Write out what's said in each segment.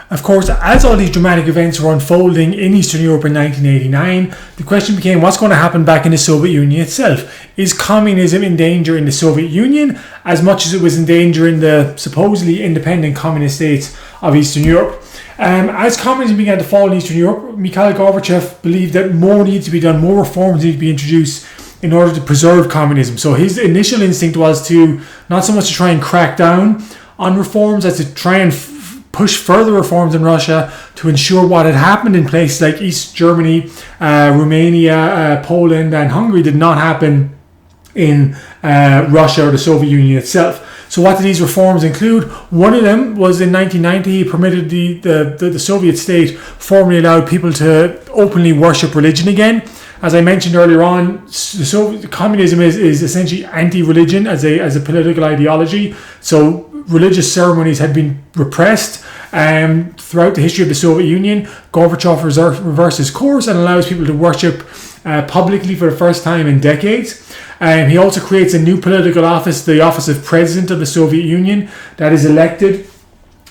Of course, as all these dramatic events were unfolding in Eastern Europe in 1989, the question became what's going to happen back in the Soviet Union itself? Is communism in danger in the Soviet Union as much as it was in danger in the supposedly independent communist states of Eastern Europe? As communism began to fall in Eastern Europe, Mikhail Gorbachev believed that more needs to be done, more reforms need to be introduced in order to preserve communism. So his initial instinct was to not so much to try and crack down on reforms as to try and push further reforms in Russia to ensure what had happened in places like East Germany, Romania, Poland and Hungary did not happen in Russia or the Soviet Union itself. So what did these reforms include? One of them was in 1990, he permitted the Soviet state formally allowed people to openly worship religion again. As I mentioned earlier on, communism is essentially anti-religion as a political ideology. So religious ceremonies had been repressed throughout the history of the Soviet Union. Gorbachev reverses course and allows people to worship publicly for the first time in decades. He also creates a new political office, the office of President of the Soviet Union, that is elected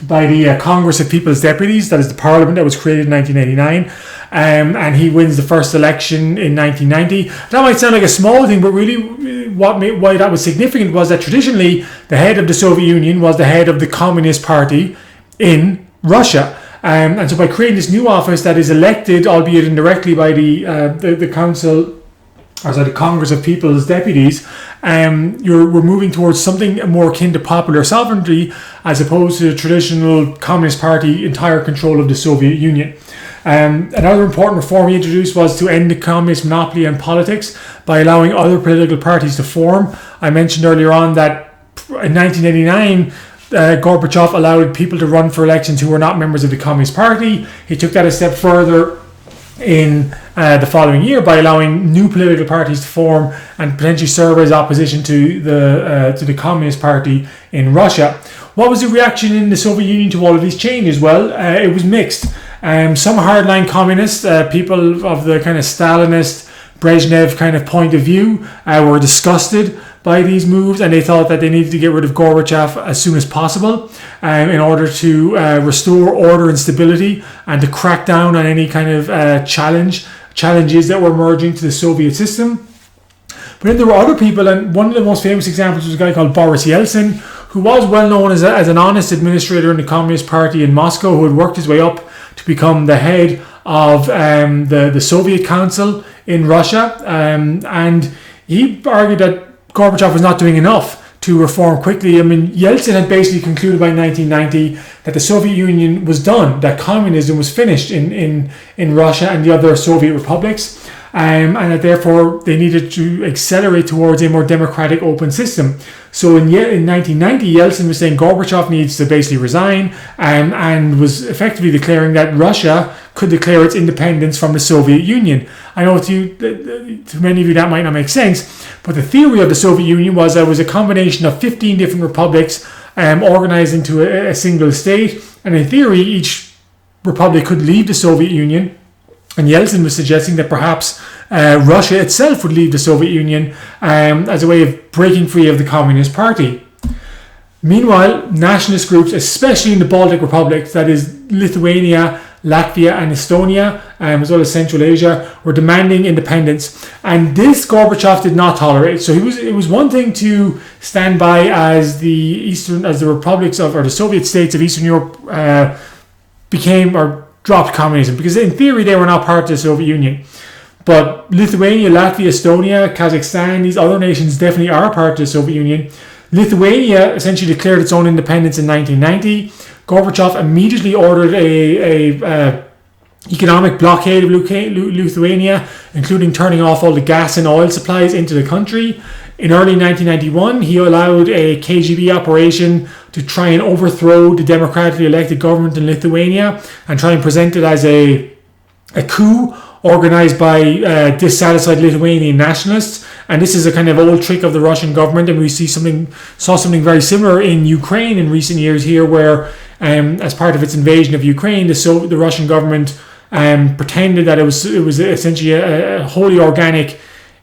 by the Congress of People's Deputies, that is the parliament that was created in 1989. And he wins the first election in 1990. That might sound like a small thing, but really why that was significant was that traditionally the head of the Soviet Union was the head of the Communist Party in Russia. And so by creating this new office that is elected, albeit indirectly, by the Council, or sorry, the Congress of People's Deputies, we're moving towards something more akin to popular sovereignty as opposed to the traditional Communist Party entire control of the Soviet Union. Another important reform he introduced was to end the communist monopoly on politics by allowing other political parties to form. I mentioned earlier on that in 1989, Gorbachev allowed people to run for elections who were not members of the Communist Party. He took that a step further in the following year by allowing new political parties to form and potentially serve as opposition to the Communist Party in Russia. What was the reaction in the Soviet Union to all of these changes? Well, it was mixed. Some hardline communists, people of the kind of Stalinist, Brezhnev kind of point of view, were disgusted by these moves, and they thought that they needed to get rid of Gorbachev as soon as possible in order to restore order and stability and to crack down on any kind of challenges that were emerging to the Soviet system. But then there were other people, and one of the most famous examples was a guy called Boris Yeltsin, who was well known as an honest administrator in the Communist Party in Moscow, who had worked his way up to become the head of the Soviet Council in Russia. And he argued that Gorbachev was not doing enough to reform quickly. I mean, Yeltsin had basically concluded by 1990 that the Soviet Union was done, that communism was finished in Russia and the other Soviet republics, and that therefore they needed to accelerate towards a more democratic, open system. So in 1990, Yeltsin was saying Gorbachev needs to basically resign, and was effectively declaring that Russia could declare its independence from the Soviet Union. I know to many of you that might not make sense, but the theory of the Soviet Union was that it was a combination of 15 different republics organized into a single state, and in theory each republic could leave the Soviet Union. And Yeltsin was suggesting that perhaps Russia itself would leave the Soviet Union as a way of breaking free of the Communist Party. Meanwhile, nationalist groups, especially in the Baltic republics, that is Lithuania, Latvia and Estonia, as well as Central Asia, were demanding independence. And this Gorbachev did not tolerate. So it was one thing to stand by as the republics of, or the Soviet states of Eastern Europe became or dropped communism, because in theory they were not part of the Soviet Union. But Lithuania, Latvia, Estonia, Kazakhstan, these other nations definitely are part of the Soviet Union. Lithuania essentially declared its own independence in 1990. Gorbachev immediately ordered a economic blockade of Lithuania, including turning off all the gas and oil supplies into the country. In early 1991, he allowed a KGB operation to try and overthrow the democratically elected government in Lithuania and try and present it as a coup organized by dissatisfied Lithuanian nationalists. And this is a kind of old trick of the Russian government, and we saw something very similar in Ukraine in recent years here, where as part of its invasion of Ukraine, the Russian government pretended that it was essentially a wholly organic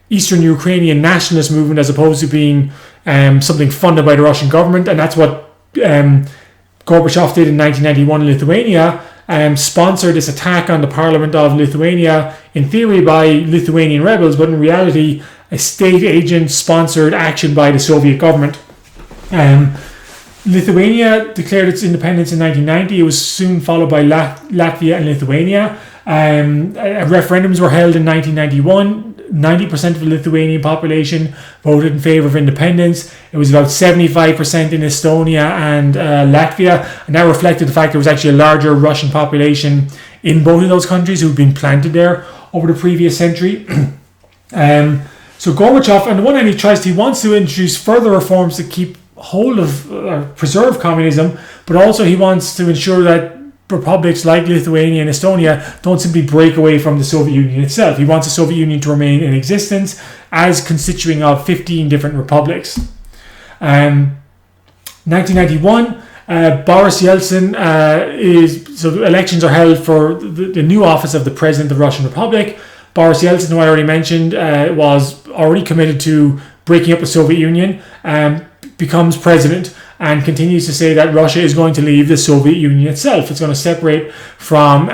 Eastern Ukrainian nationalist movement as opposed to being something funded by the Russian government. And that's what Gorbachev did in 1991 in Lithuania, sponsored this attack on the Parliament of Lithuania, in theory by Lithuanian rebels, but in reality a state agent sponsored action by the Soviet government. Lithuania declared its independence in 1990. It was soon followed by Latvia and Lithuania. Referendums were held in 1991. 90% of the Lithuanian population voted in favour of independence. It was about 75% in Estonia and Latvia, and that reflected the fact there was actually a larger Russian population in both of those countries who'd been planted there over the previous century. So Gorbachev, on the one hand, he wants to introduce further reforms to keep hold of, preserve communism, but also he wants to ensure that republics like Lithuania and Estonia don't simply break away from the Soviet Union itself. He wants the Soviet Union to remain in existence as constituting of 15 different republics. 1991, Boris Yeltsin so elections are held for the new office of the President of the Russian Republic. Boris Yeltsin, who I already mentioned, was already committed to breaking up the Soviet Union, becomes president and continues to say that Russia is going to leave the Soviet Union itself. It's going to separate from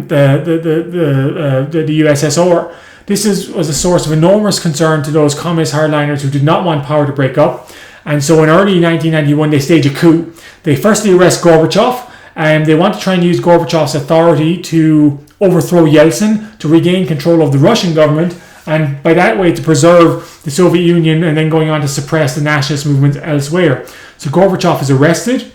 the USSR. This was a source of enormous concern to those communist hardliners who did not want power to break up. And so in early 1991, they stage a coup. They firstly arrest Gorbachev, and they want to try and use Gorbachev's authority to overthrow Yeltsin, to regain control of the Russian government, and by that way to preserve the Soviet Union, and then going on to suppress the nationalist movements elsewhere. So Gorbachev is arrested,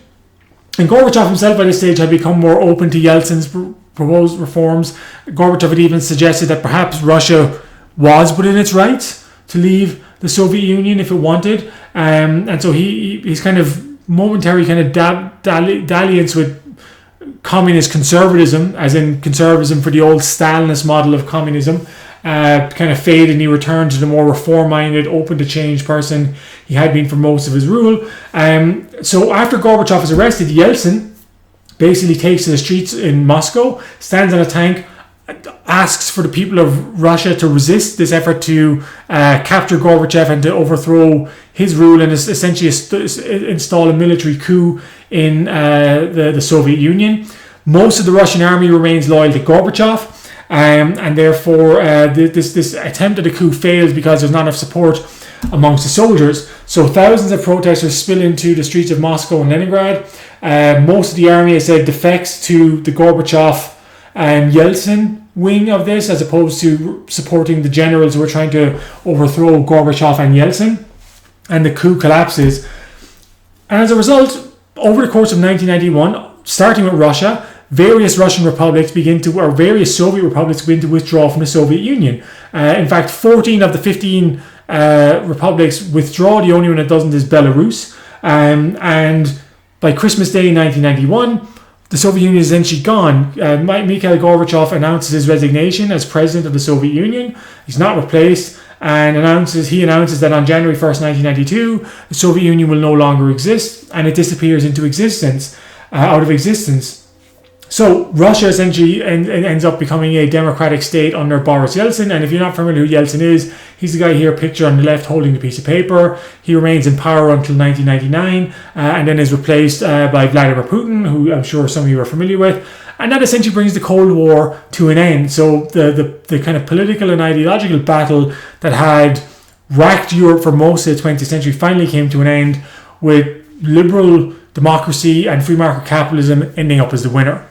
and Gorbachev himself by this stage had become more open to Yeltsin's proposed reforms. Gorbachev had even suggested that perhaps Russia was within its rights to leave the Soviet Union if it wanted, and so he's kind of momentary kind of dalliance with communist conservatism, as in conservatism for the old Stalinist model of communism, kind of faded, and he returned to the more reform-minded, open-to-change person he had been for most of his rule. So after Gorbachev is arrested, Yeltsin basically takes to the streets in Moscow, stands on a tank, asks for the people of Russia to resist this effort to capture Gorbachev and to overthrow his rule and essentially install a military coup in the Soviet Union. Most of the Russian army remains loyal to Gorbachev, and therefore this attempt at a coup fails because there's not enough support amongst the soldiers. So thousands of protesters spill into the streets of Moscow and Leningrad. Most of the army, as I said, defects to the Gorbachev and Yeltsin wing of this, as opposed to supporting the generals who were trying to overthrow Gorbachev and Yeltsin, and the coup collapses. And as a result, over the course of 1991, starting with Russia, various Russian republics various Soviet republics begin to withdraw from the Soviet Union. In fact, 14 of the 15 republics withdraw. The only one that doesn't is Belarus. And by Christmas Day 1991, the Soviet Union is essentially gone. Mikhail Gorbachev announces his resignation as president of the Soviet Union. He's not replaced, and he announces that on January 1st, 1992, the Soviet Union will no longer exist, and it disappears into out of existence. So Russia essentially ends up becoming a democratic state under Boris Yeltsin. And if you're not familiar who Yeltsin is, he's the guy here pictured on the left holding the piece of paper. He remains in power until 1999 and then is replaced by Vladimir Putin, who I'm sure some of you are familiar with. And that essentially brings the Cold War to an end. So the kind of political and ideological battle that had racked Europe for most of the 20th century finally came to an end, with liberal democracy and free market capitalism ending up as the winner.